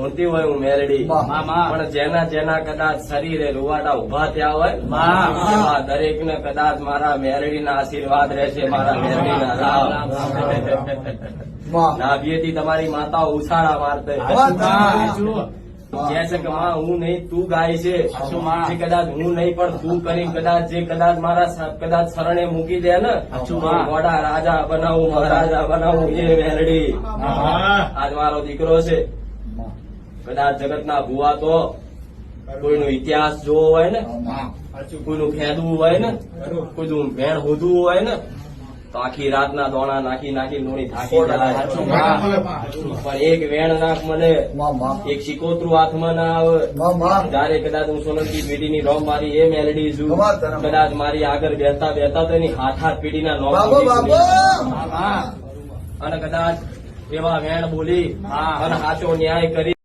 ધૂણતી હોય હું મેલડી, પણ જેના જેના કદાચ શરીરે રૂવાટા ઉભા થયા હોય એવા દરેક ને કદાચ મારા મેલડીના આશીર્વાદ રહેશે, મારા મેલડીના રાવ. નાભિયેથી તમારી માતા ઉછાળા મારતે જૈસે કે માં હું નહીં તું ગાય છે, જે કદાચ હું નહીં પણ તું કરી કદાચ જે કદાચ મારા કદાચ શરણે મૂકી દે ને મોડા રાજા બનાવું મહારાજા બનાવું એ મેલડી આજ મારો દીકરો છે. કદાચ જગતના ભુવા તો કોઈનો ઇતિહાસ જોવો હોય ને, કોઈનું ખેદવું હોય ને, કોઈનું ભેણ હોધવું હોય ને તો આખી રાતના દોણા નાખી નાખી લોણી થાકી જાય, પણ એક વેણ નાખ મને એક શિકોતરું હાથમાં ના આવે. જયારે કદાચ હું સોલંકી પેઢીની રોમ મારી એ મેલડી છું, કદાચ મારી આગળ બેસતા બેસતા તો એની હાથ પેઢીના નોમ અને કદાચ એવા વેણ બોલી અને સાચો ન્યાય કરી